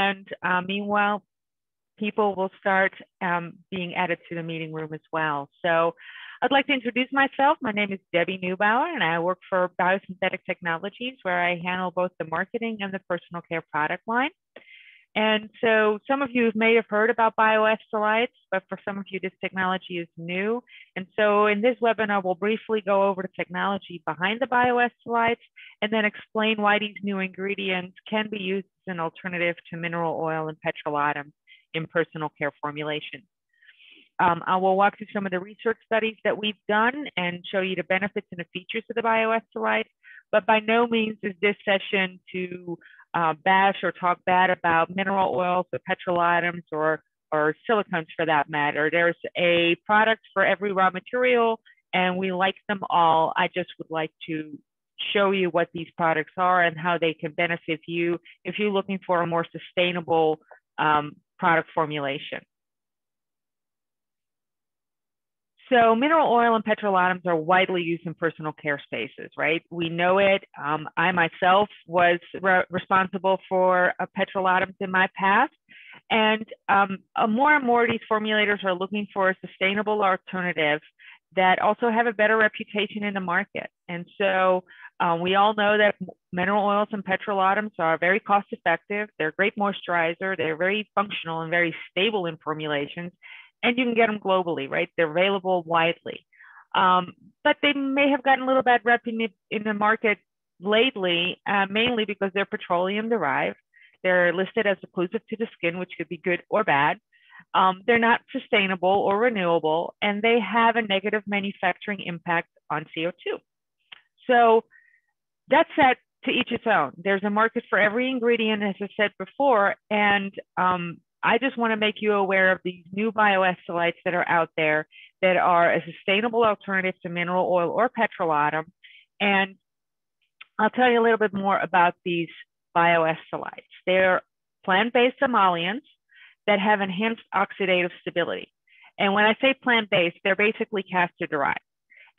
And meanwhile, people will start being added to the meeting room as well. So I'd like to introduce myself. My name is Debbie Neubauer, and I work for Biosynthetic Technologies, where I handle both the marketing and the personal care product line. And so some of you may have heard about BioEstolides, but for some of you, this technology is new. And so in this webinar, we'll briefly go over the technology behind the BioEstolides and then explain why these new ingredients can be used as an alternative to mineral oil and petrolatum in personal care formulation. I will walk through some of the research studies that we've done and show you the benefits and the features of the BioEstolide, but by no means is this session to bash or talk bad about mineral oils or petrolatums or silicones for that matter. There's a product for every raw material and we like them all. I just would like to show you what these products are and how they can benefit you if you're looking for a more sustainable product formulation. So mineral oil and petrolatums are widely used in personal care spaces, right? We know it. I myself was responsible for petrolatums in my past. And more and more these formulators are looking for a sustainable alternative that also have a better reputation in the market. And so we all know that mineral oils and petrolatums are very cost effective. They're a great moisturizer. They're very functional and very stable in formulations. And you can get them globally, right? They're available widely. But they may have gotten a little bad rep in the market lately, mainly because they're petroleum derived. They're listed as occlusive to the skin, which could be good or bad. They're not sustainable or renewable, and they have a negative manufacturing impact on CO2. So that's set to each its own. There's a market for every ingredient, as I said before, and I just want to make you aware of these new BioEstolides that are out there that are a sustainable alternative to mineral oil or petrolatum. And I'll tell you a little bit more about these BioEstolides. They're plant-based emollients that have enhanced oxidative stability. And when I say plant-based, they're basically castor-derived.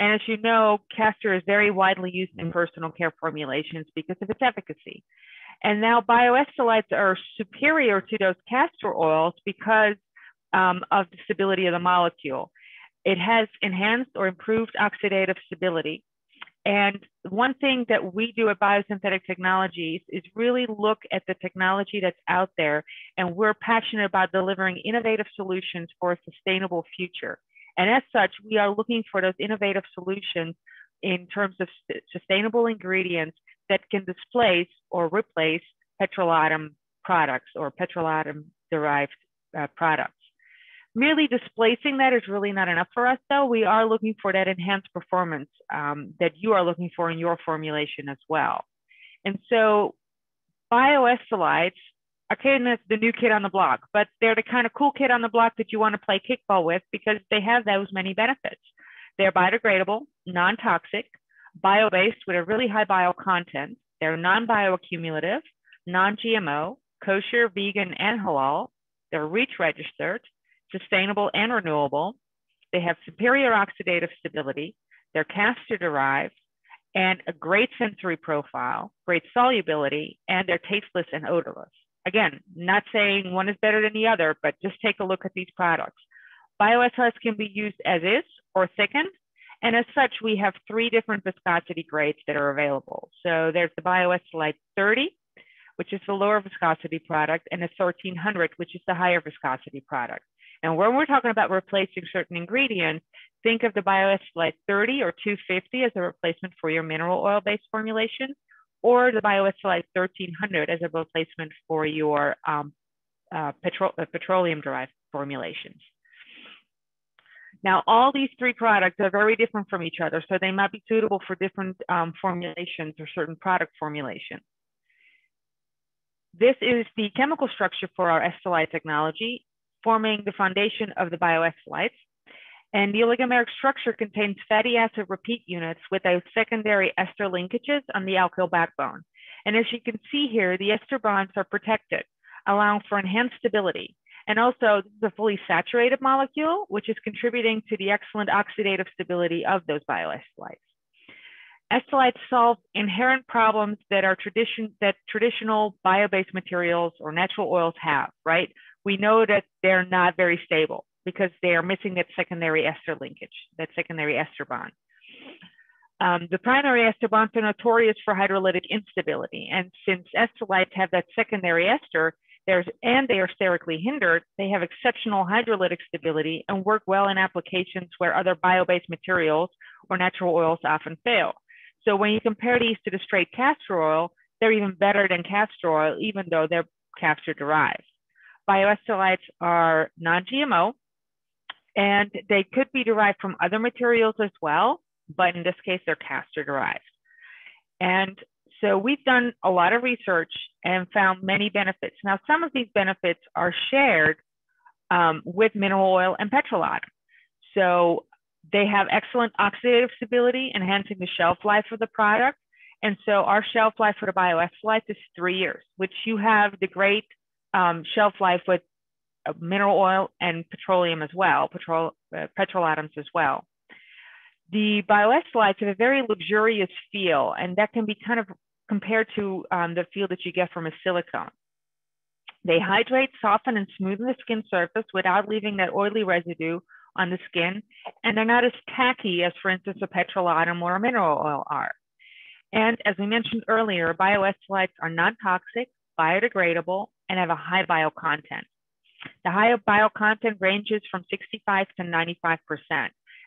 And as you know, castor is very widely used in personal care formulations because of its efficacy. And now BioEstolides are superior to those castor oils because of the stability of the molecule. It has enhanced or improved oxidative stability. And one thing that we do at Biosynthetic Technologies is really look at the technology that's out there. And we're passionate about delivering innovative solutions for a sustainable future. And as such, we are looking for those innovative solutions in terms of sustainable ingredients that can displace or replace petrolatum products or petrolatum derived products. Merely displacing that is really not enough for us, though. We are looking for that enhanced performance that you are looking for in your formulation as well. And so BioEstolides are kind of the new kid on the block, but they're the kind of cool kid on the block that you want to play kickball with because they have those many benefits. They're biodegradable, non-toxic, bio-based with a really high bio content. They're non-bioaccumulative, non-GMO, kosher, vegan, and halal. They're REACH registered, sustainable and renewable. They have superior oxidative stability. They're castor derived and a great sensory profile, great solubility, and they're tasteless and odorless. Again, not saying one is better than the other, but just take a look at these products. BioEstolides can be used as is or thickened. And as such, we have 3 different viscosity grades that are available. So there's the BioEstolide 30, which is the lower viscosity product, and the 1300, which is the higher viscosity product. And when we're talking about replacing certain ingredients, think of the BioEstolide 30 or 250 as a replacement for your mineral oil-based formulation, or the BioEstolide 1300 as a replacement for your petroleum-derived formulations. Now, all these 3 products are very different from each other, so they might be suitable for different formulations or certain product formulations. This is the chemical structure for our Estolide technology, forming the foundation of the BioEstolides. And the oligomeric structure contains fatty acid repeat units with those secondary ester linkages on the alkyl backbone. And as you can see here, the ester bonds are protected, allowing for enhanced stability. And also, this is a fully saturated molecule, which is contributing to the excellent oxidative stability of those BioEstolides. Estolides solve inherent problems that traditional bio-based materials or natural oils have, right? We know that they're not very stable because they are missing that secondary ester linkage, that secondary ester bond. The primary ester bonds are notorious for hydrolytic instability. And since estolides have that secondary ester, and they are sterically hindered, they have exceptional hydrolytic stability and work well in applications where other bio-based materials or natural oils often fail. So when you compare these to the straight castor oil, they're even better than castor oil, even though they're castor derived. BioEstolides are non-GMO, and they could be derived from other materials as well, but in this case, they're castor derived. And so we've done a lot of research and found many benefits. Now, some of these benefits are shared with mineral oil and petrolatum. So they have excellent oxidative stability, enhancing the shelf life of the product. And so our shelf life for the BioEstolides is 3 years, which you have the great shelf life with mineral oil and petroleum as well, petrolatoms as well. The BioEstolides have a very luxurious feel, and that can be kind of compared to the feel that you get from a silicone. They hydrate, soften, and smoothen the skin surface without leaving that oily residue on the skin, and they're not as tacky as, for instance, a petrolatum or a mineral oil are. And as we mentioned earlier, BioEstolides are non-toxic, biodegradable, and have a high bio content. The high bio content ranges from 65 to 95%.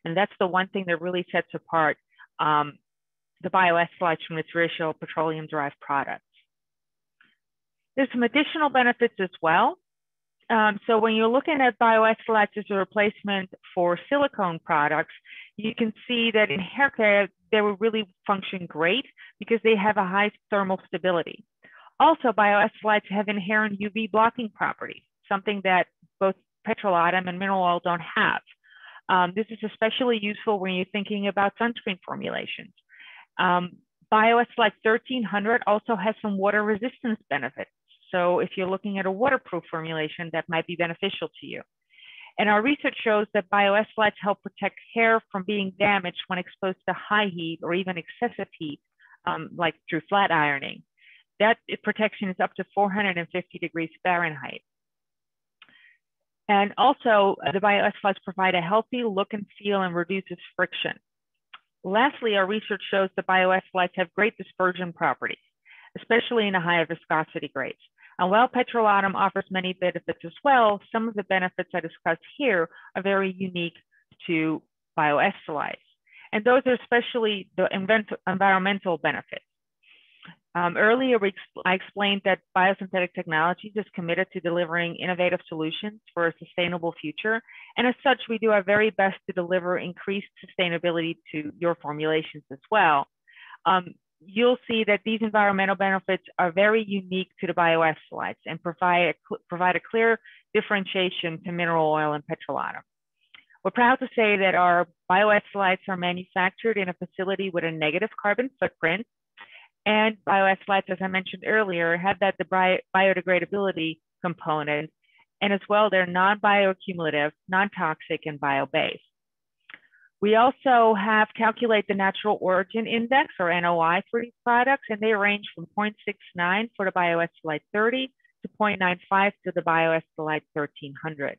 And that's the one thing that really sets apart the BioEstolides from the traditional petroleum-derived products. There's some additional benefits as well. So when you're looking at BioEstolides as a replacement for silicone products, you can see that in hair care, they will really function great because they have a high thermal stability. Also, BioEstolides have inherent UV blocking properties, something that both petrolatum and mineral oil don't have. This is especially useful when you're thinking about sunscreen formulations. BioEstolide 1300 also has some water resistance benefits. So if you're looking at a waterproof formulation, that might be beneficial to you. And our research shows that BioEstolides help protect hair from being damaged when exposed to high heat or even excessive heat, like through flat ironing. That protection is up to 450 degrees Fahrenheit. And also, the BioEstolides provide a healthy look and feel and reduces friction. Lastly, our research shows that BioEstolides have great dispersion properties, especially in the higher viscosity grades. And while petrolatum offers many benefits as well, some of the benefits I discussed here are very unique to BioEstolides. And those are especially the environmental benefits. Earlier, I explained that Biosynthetic Technologies is committed to delivering innovative solutions for a sustainable future. And as such, we do our very best to deliver increased sustainability to your formulations as well. You'll see that these environmental benefits are very unique to the BioEstolides and provide a clear differentiation to mineral oil and petrolatum. We're proud to say that our BioEstolides are manufactured in a facility with a negative carbon footprint. And BioEstolides, as I mentioned earlier, have the biodegradability component. And as well, they're non-bioaccumulative, non-toxic, and bio-based. We also have calculated the natural origin index, or NOI, for these products, and they range from 0.69 for the BioEstolide 30 to 0.95 to the BioEstolide 1300.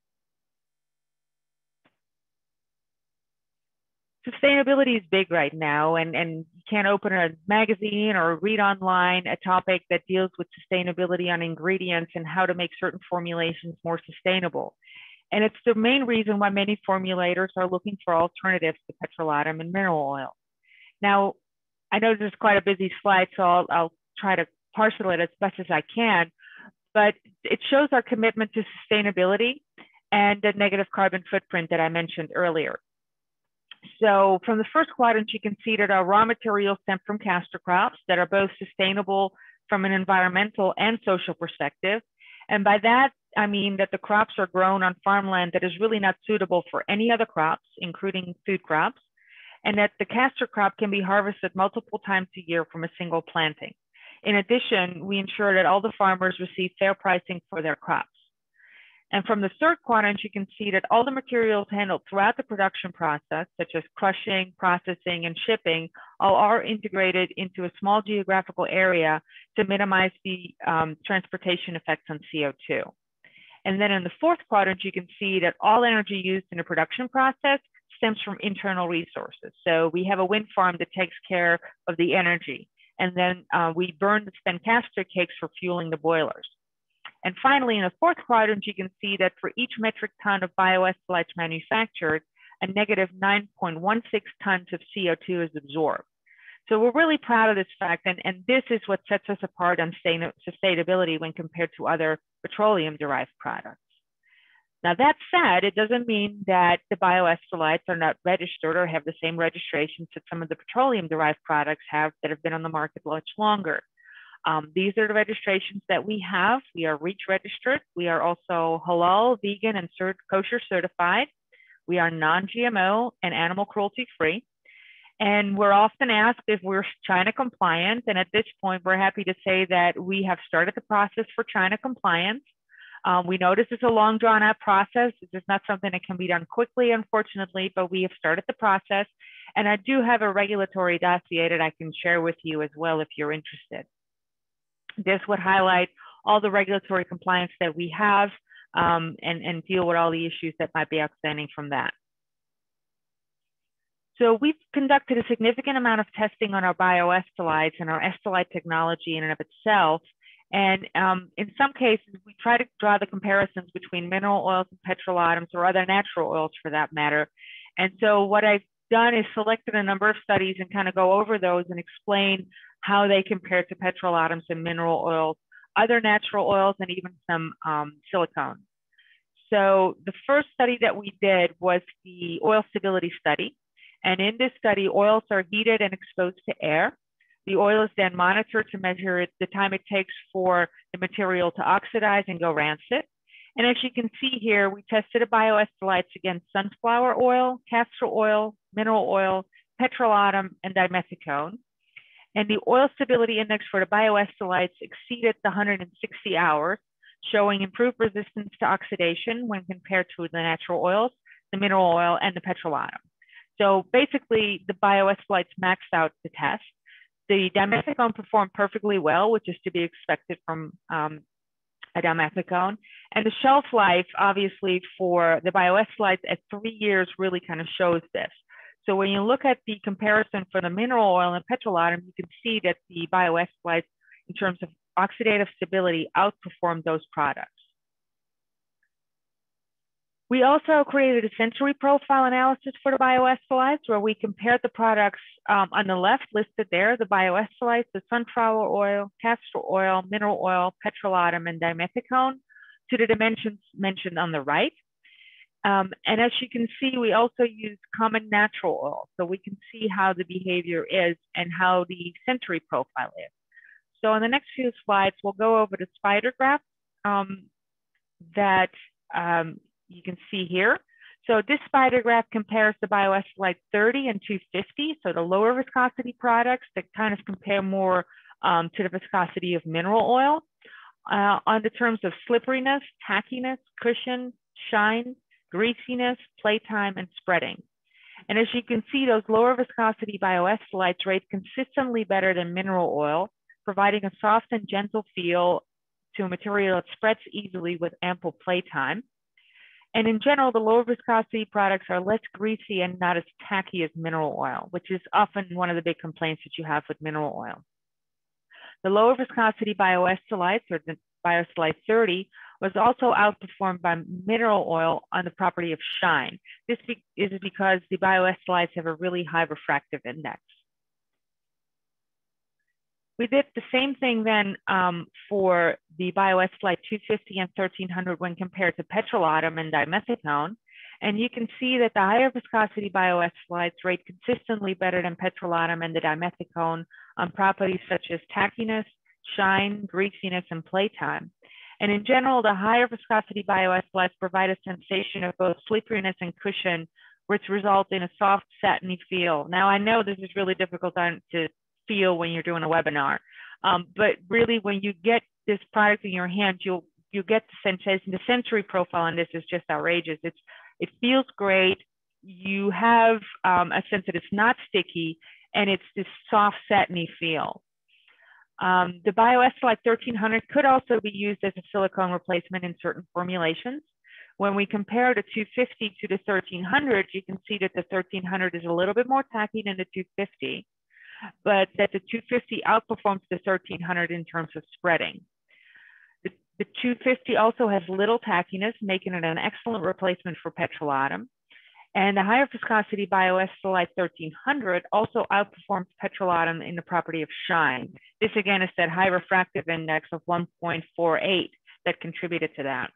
Sustainability is big right now, and you can't open a magazine or read online a topic that deals with sustainability on ingredients and how to make certain formulations more sustainable. And it's the main reason why many formulators are looking for alternatives to petrolatum and mineral oil. Now, I know this is quite a busy slide, so I'll try to parcel it as best as I can, but it shows our commitment to sustainability and the negative carbon footprint that I mentioned earlier. So from the first quadrant, you can see that our raw materials stem from castor crops that are both sustainable from an environmental and social perspective. And by that, I mean that the crops are grown on farmland that is really not suitable for any other crops, including food crops, and that the castor crop can be harvested multiple times a year from a single planting. In addition, we ensure that all the farmers receive fair pricing for their crops. And from the third quadrant, you can see that all the materials handled throughout the production process, such as crushing, processing, and shipping, all are integrated into a small geographical area to minimize the transportation effects on CO2. And then in the fourth quadrant, you can see that all energy used in the production process stems from internal resources. So we have a wind farm that takes care of the energy. And then we burn the spent castor cakes for fueling the boilers. And finally, in the fourth quadrant, you can see that for each metric ton of BioEstolides manufactured, a negative 9.16 tons of CO2 is absorbed. So we're really proud of this fact, and this is what sets us apart on sustainability when compared to other petroleum-derived products. Now, that said, it doesn't mean that the BioEstolides are not registered or have the same registrations that some of the petroleum-derived products have that have been on the market much longer. These are the registrations that we have. We are REACH registered. We are also Halal, vegan, and Kosher certified. We are non-GMO and animal cruelty free. And we're often asked if we're China compliant. And at this point, we're happy to say that we have started the process for China compliance. We know this is a long drawn out process. It's not something that can be done quickly, unfortunately, but we have started the process. And I do have a regulatory dossier that I can share with you as well if you're interested. This would highlight all the regulatory compliance that we have and deal with all the issues that might be outstanding from that. So we've conducted a significant amount of testing on our BioEstolides and our Estolide technology in and of itself. And in some cases, we try to draw the comparisons between mineral oils and petrolatums or other natural oils for that matter. And so what I've done is selected a number of studies and kind of go over those and explain how they compare to petrolatums and mineral oils, other natural oils, and even some silicone. So the first study that we did was the oil stability study. And in this study, oils are heated and exposed to air. The oil is then monitored to measure the time it takes for the material to oxidize and go rancid. And as you can see here, we tested a BioEstolides against sunflower oil, castor oil, mineral oil, petrolatum, and dimethicone. And the oil stability index for the BioEstolides exceeded the 160 hours, showing improved resistance to oxidation when compared to the natural oils, the mineral oil, and the petrolatum. So basically, the BioEstolides maxed out the test. The dimethicone performed perfectly well, which is to be expected from a dimethicone. And the shelf life, obviously, for the BioEstolides at 3 years really kind of shows this. So when you look at the comparison for the mineral oil and petrolatum, you can see that the BioEstolides, in terms of oxidative stability, outperformed those products. We also created a sensory profile analysis for the BioEstolides, where we compared the products on the left listed there, the BioEstolides, the sunflower oil, castor oil, mineral oil, petrolatum, and dimethicone, to the dimensions mentioned on the right. And as you can see, we also used common natural oil, so we can see how the behavior is and how the sensory profile is. So in the next few slides, we'll go over the spider graph that you can see here. So this spider graph compares the BioEstolide 30 and 250, so the lower viscosity products that kind of compare more to the viscosity of mineral oil. On the terms of slipperiness, tackiness, cushion, shine, greasiness, playtime, and spreading. And as you can see, those lower viscosity BioEstolides rate consistently better than mineral oil, providing a soft and gentle feel to a material that spreads easily with ample playtime. And in general, the lower viscosity products are less greasy and not as tacky as mineral oil, which is often one of the big complaints that you have with mineral oil. The lower viscosity BioEstolides, or the BioEstolide 30, was also outperformed by mineral oil on the property of shine. This is because the BioEstolides have a really high refractive index. We did the same thing then for the BioEstolide 250 and 1300 when compared to petrolatum and dimethicone. And you can see that the higher viscosity BioEstolides rate consistently better than petrolatum and the dimethicone on properties such as tackiness, shine, greasiness, and playtime. And in general, the higher viscosity BioEstolides provide a sensation of both slipperiness and cushion, which result in a soft, satiny feel. Now, I know this is really difficult to feel when you're doing a webinar, but really when you get this product in your hand, you'll you get the sensation. The sensory profile on this is just outrageous. It feels great. You have a sense that it's not sticky, and it's this soft, satiny feel. The BioEstolide 1300 could also be used as a silicone replacement in certain formulations. When we compare the 250 to the 1300, you can see that the 1300 is a little bit more tacky than the 250, but that the 250 outperforms the 1300 in terms of spreading. The 250 also has little tackiness, making it an excellent replacement for petrolatum. And the higher viscosity BioEstolide 1300 also outperforms petrolatum in the property of shine. This again is that high refractive index of 1.48 that contributed to that.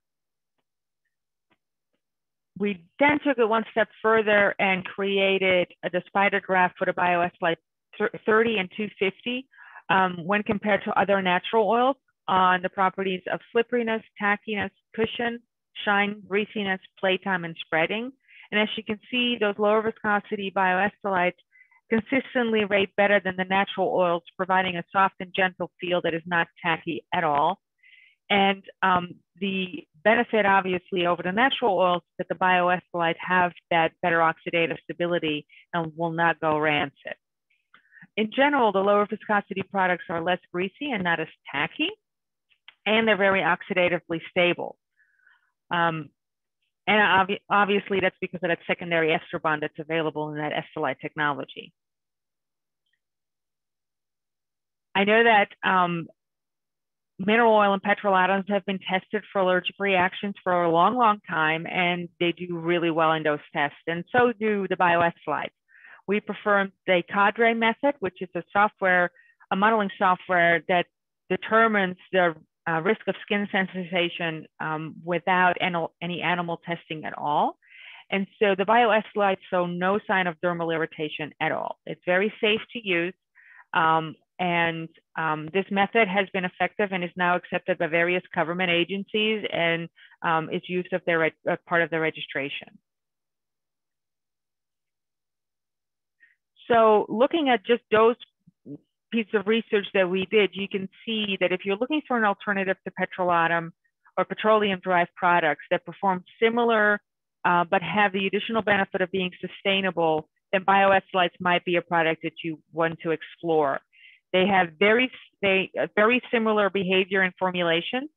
We then took it one step further and created the spider graph for the BioEstolide 30 and 250 when compared to other natural oils on the properties of slipperiness, tackiness, cushion, shine, greasiness, playtime, and spreading. And as you can see, those lower viscosity BioEstolides consistently rate better than the natural oils, providing a soft and gentle feel that is not tacky at all. And the benefit, obviously, over the natural oils that the BioEstolides have that better oxidative stability and will not go rancid. In general, the lower viscosity products are less greasy and not as tacky, and they're very oxidatively stable. And obviously, that's because of that secondary ester bond that's available in that Estolide technology. I know that mineral oil and petrolatoms have been tested for allergic reactions for a long, long time, and they do really well in those tests, and so do the BioEstolides. We prefer the Cadre method, which is a modeling software that determines the risk of skin sensitization without any animal testing at all. And so the BioEstolides show no sign of dermal irritation at all. It's very safe to use. This method has been effective and is now accepted by various government agencies and is used as part of their registration. So looking at just those pieces of research that we did, you can see that if you're looking for an alternative to petrolatum or petroleum-derived products that perform similar but have the additional benefit of being sustainable, then BioEstolides might be a product that you want to explore. They have very similar behavior and formulation,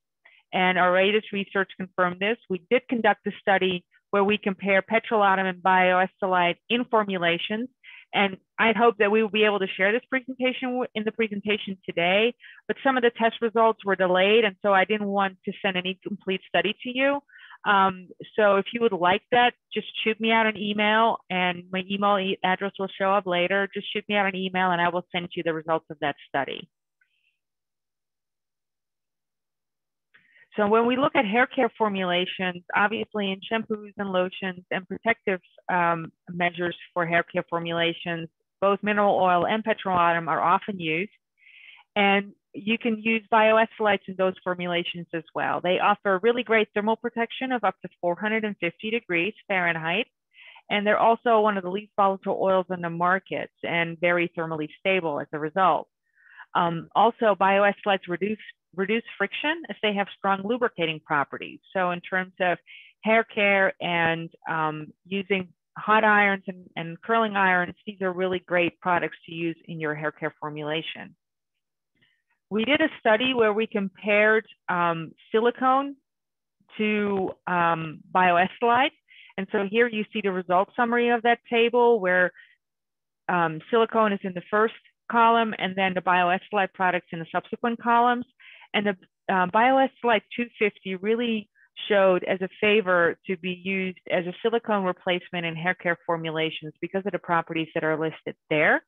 and our latest research confirmed this. We did conduct a study where we compare petrolatum and BioEstolide in formulations, and I'd hope that we will be able to share this presentation in the presentation today, but some of the test results were delayed, and so I didn't want to send any complete study to you. So if you would like that, just shoot me out an email, and my email address will show up later. Just shoot me out an email and I will send you the results of that study. So when we look at hair care formulations, obviously in shampoos and lotions and protective measures for hair care formulations, both mineral oil and petrolatum are often used. And you can use BioEstolides in those formulations as well. They offer really great thermal protection of up to 450 degrees Fahrenheit. And they're also one of the least volatile oils on the market and very thermally stable as a result. Also, BioEstolides reduce friction as they have strong lubricating properties. So in terms of hair care and using hot irons and curling irons, these are really great products to use in your hair care formulation. We did a study where we compared silicone to BioEstolide. And so here you see the result summary of that table where silicone is in the first column and then the BioEstolide products in the subsequent columns. And the BioEstolide 250 really showed as a favor to be used as a silicone replacement in hair care formulations because of the properties that are listed there.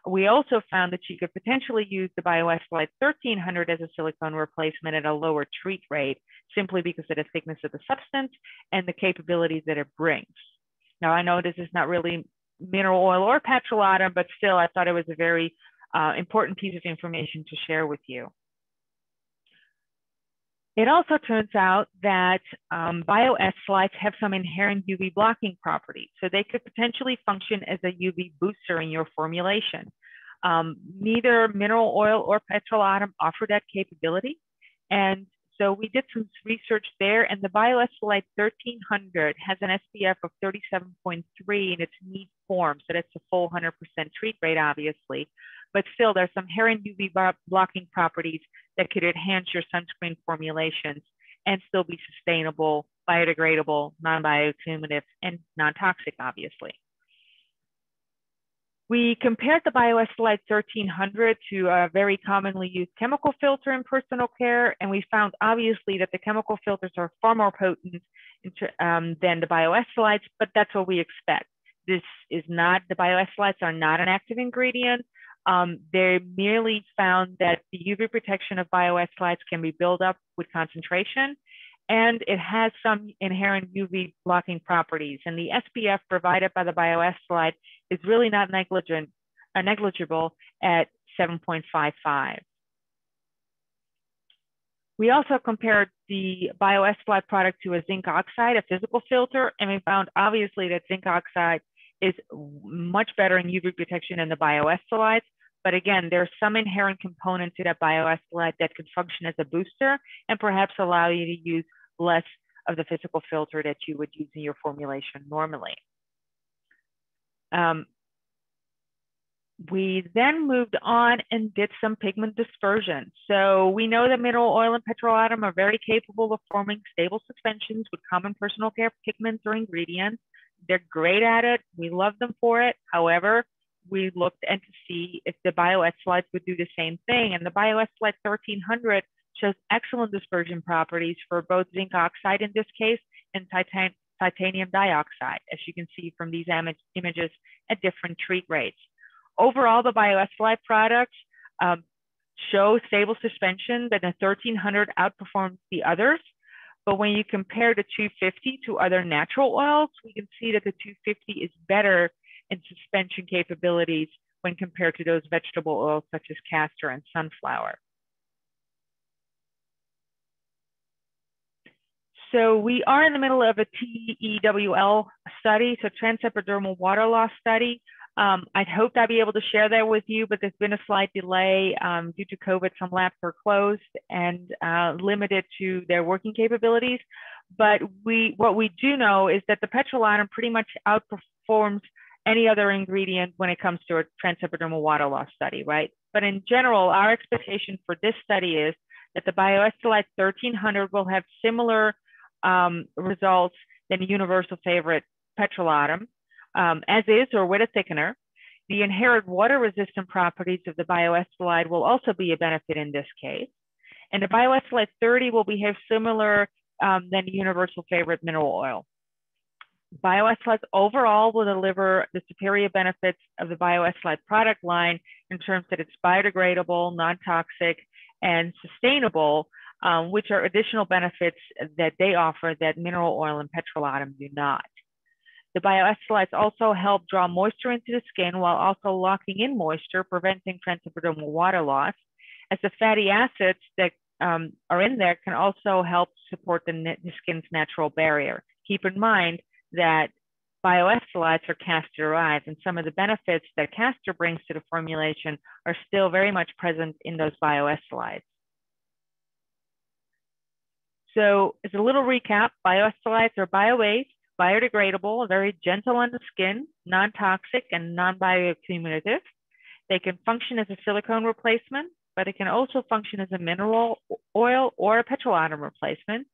We also found that you could potentially use the BioEstolide 1300 as a silicone replacement at a lower treat rate, simply because of the thickness of the substance and the capabilities that it brings. Now, I know this is not really mineral oil or petrolatum, but still, I thought it was a very important piece of information to share with you. It also turns out that BioEstolides have some inherent UV blocking properties, so they could potentially function as a UV booster in your formulation. Neither mineral oil or petrolatum offer that capability, and So we did some research there, and the BioEstolide 1300 has an SPF of 37.3 in its neat form. So that's a full 100% treat rate, obviously. But still, there's some hair and UV blocking properties that could enhance your sunscreen formulations and still be sustainable, biodegradable, non-bioaccumulative, and non-toxic, obviously. We compared the BioEstolide 1300 to a very commonly used chemical filter in personal care, and we found obviously that the chemical filters are far more potent than the BioEstolides, but that's what we expect. This is not, the BioEstolides are not an active ingredient. They merely found that the UV protection of BioEstolides can be built up with concentration, and it has some inherent UV blocking properties. And the SPF provided by the BioEstolide is really not negligible at 7.55. We also compared the BioEstolide product to a zinc oxide, a physical filter, and we found obviously that zinc oxide is much better in UV protection than the BioEstolides. But again, there's some inherent component to that BioEstolide that could function as a booster and perhaps allow you to use less of the physical filter that you would use in your formulation normally. We then moved on and did some pigment dispersion. So we know that mineral oil and petrolatum are very capable of forming stable suspensions with common personal care pigments or ingredients. They're great at it. We love them for it. However, we looked and to see if the BioEstolides would do the same thing. And the BioEstolide 1300 shows excellent dispersion properties for both zinc oxide in this case and titanium dioxide, as you can see from these images at different treat rates. Overall, the BioEstolide products show stable suspension, that the 1300 outperforms the others. But when you compare the 250 to other natural oils, we can see that the 250 is better in suspension capabilities when compared to those vegetable oils such as castor and sunflower. So we are in the middle of a TEWL study, so Transseparate dermal water loss study. I'd hoped I'd be able to share that with you, but there's been a slight delay due to COVID. Some labs are closed and limited to their working capabilities. But what we do know is that the petrolatum pretty much outperforms any other ingredient when it comes to a Transseparate dermal water loss study, right? But in general, our expectation for this study is that the BioEstolide 1300 will have similar results than the universal favorite petrolatum, as is or with a thickener. The inherent water resistant properties of the BioEstolide will also be a benefit in this case. And the BioEstolide 30 will behave similar than the universal favorite mineral oil. BioEstolides overall will deliver the superior benefits of the BioEstolide product line in terms that it's biodegradable, non-toxic, and sustainable, which are additional benefits that they offer that mineral oil and petrolatum do not. The BioEstolides also help draw moisture into the skin while also locking in moisture, preventing transdermal water loss, as the fatty acids that are in there can also help support the skin's natural barrier. Keep in mind that BioEstolides are castor-derived, and some of the benefits that castor brings to the formulation are still very much present in those BioEstolides. So as a little recap, BioEstolides are bio-based, biodegradable, very gentle on the skin, non-toxic, and non-bioaccumulative. They can function as a silicone replacement, but it can also function as a mineral oil or a petrolatum replacement.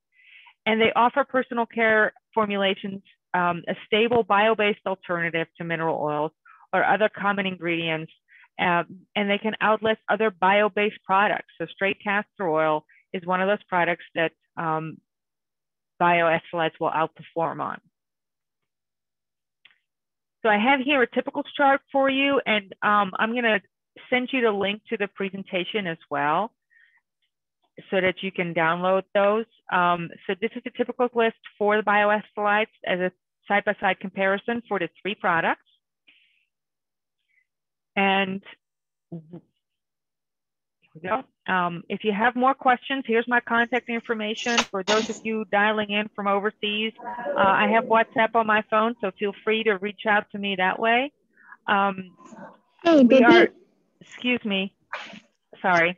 And they offer personal care formulations a stable bio-based alternative to mineral oils or other common ingredients, and they can outlast other bio-based products. So straight castor oil is one of those products that BioEstolides will outperform on. So I have here a typical chart for you, and I'm going to send you the link to the presentation as well so that you can download those. So this is the typical list for the BioEstolides as a side-by-side comparison for the three products. And here we go. If you have more questions, here's my contact information. For those of you dialing in from overseas, I have WhatsApp on my phone, so feel free to reach out to me that way. Excuse me, sorry.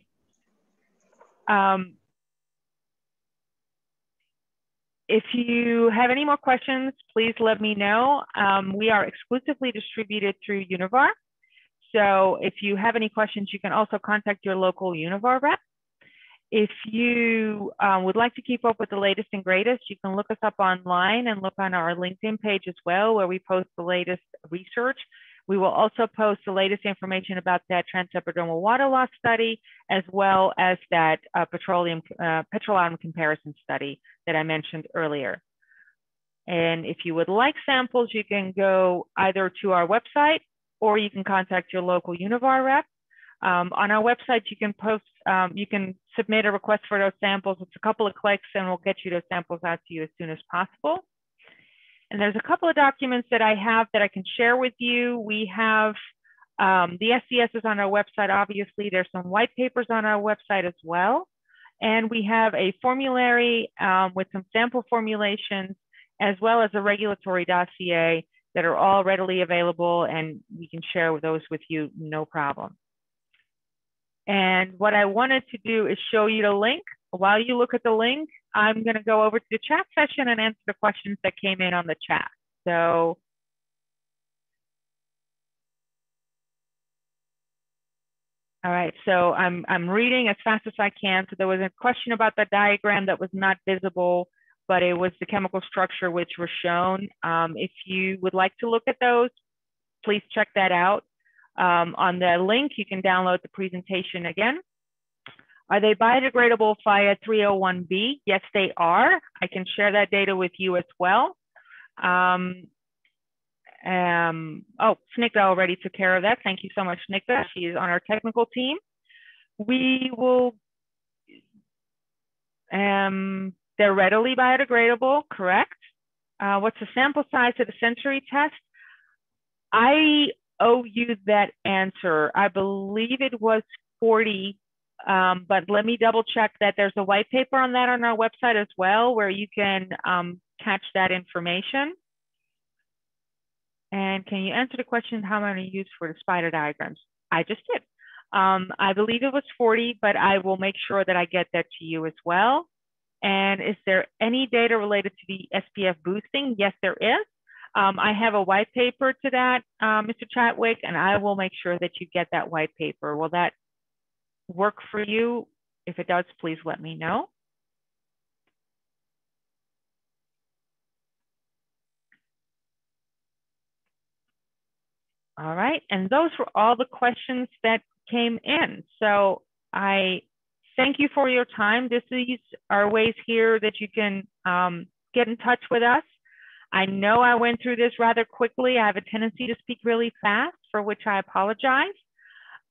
If you have any more questions, please let me know. We are exclusively distributed through Univar. So if you have any questions, you can also contact your local Univar rep. If you would like to keep up with the latest and greatest, you can look us up online and look on our LinkedIn page as well, where we post the latest research. We will also post the latest information about that Transseparate dermal water loss study, as well as that petrolatum comparison study that I mentioned earlier. And if you would like samples, you can go either to our website or you can contact your local Univar rep. On our website, you can submit a request for those samples. It's a couple of clicks and we'll get you those samples out to you as soon as possible. And there's a couple of documents that I have that I can share with you. We have the SDS is on our website, obviously. There's some white papers on our website as well. And we have a formulary with some sample formulations, as well as a regulatory dossier that are all readily available, and we can share those with you, no problem. And what I wanted to do is show you the link. While you look at the link, I'm going to go over to the chat session and answer the questions that came in on the chat. So all right, so I'm reading as fast as I can. So there was a question about the diagram that was not visible, but it was the chemical structure which was shown. If you would like to look at those, please check that out. On the link, you can download the presentation again. Are they biodegradable via 301B? Yes, they are. I can share that data with you as well. Oh, Snikta already took care of that. Thank you so much, Snikta. She is on our technical team. We will, they're readily biodegradable, correct? What's the sample size of the sensory test? I owe you that answer. I believe it was 40, but let me double check that. There's a white paper on that on our website as well, where you can catch that information. And can you answer the question, how many used for the spider diagrams? I just did. I believe it was 40, but I will make sure that I get that to you as well. And is there any data related to the SPF boosting? Yes, there is. I have a white paper to that, Mr. Chatwick, and I will make sure that you get that white paper. Will that work for you? If it does, please let me know. All right, and those were all the questions that came in. So I thank you for your time. These are ways here that you can get in touch with us. I know I went through this rather quickly. I have a tendency to speak really fast, for which I apologize.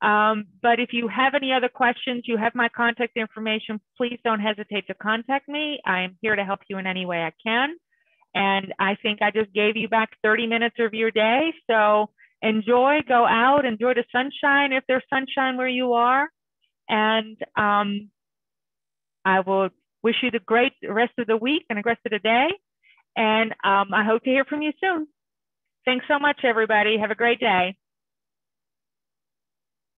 But if you have any other questions, you have my contact information, please don't hesitate to contact me. I am here to help you in any way I can. And I think I just gave you back 30 minutes of your day. So enjoy, go out, enjoy the sunshine if there's sunshine where you are. And I will wish you the great rest of the week and the rest of the day. And I hope to hear from you soon. Thanks so much, everybody. Have a great day.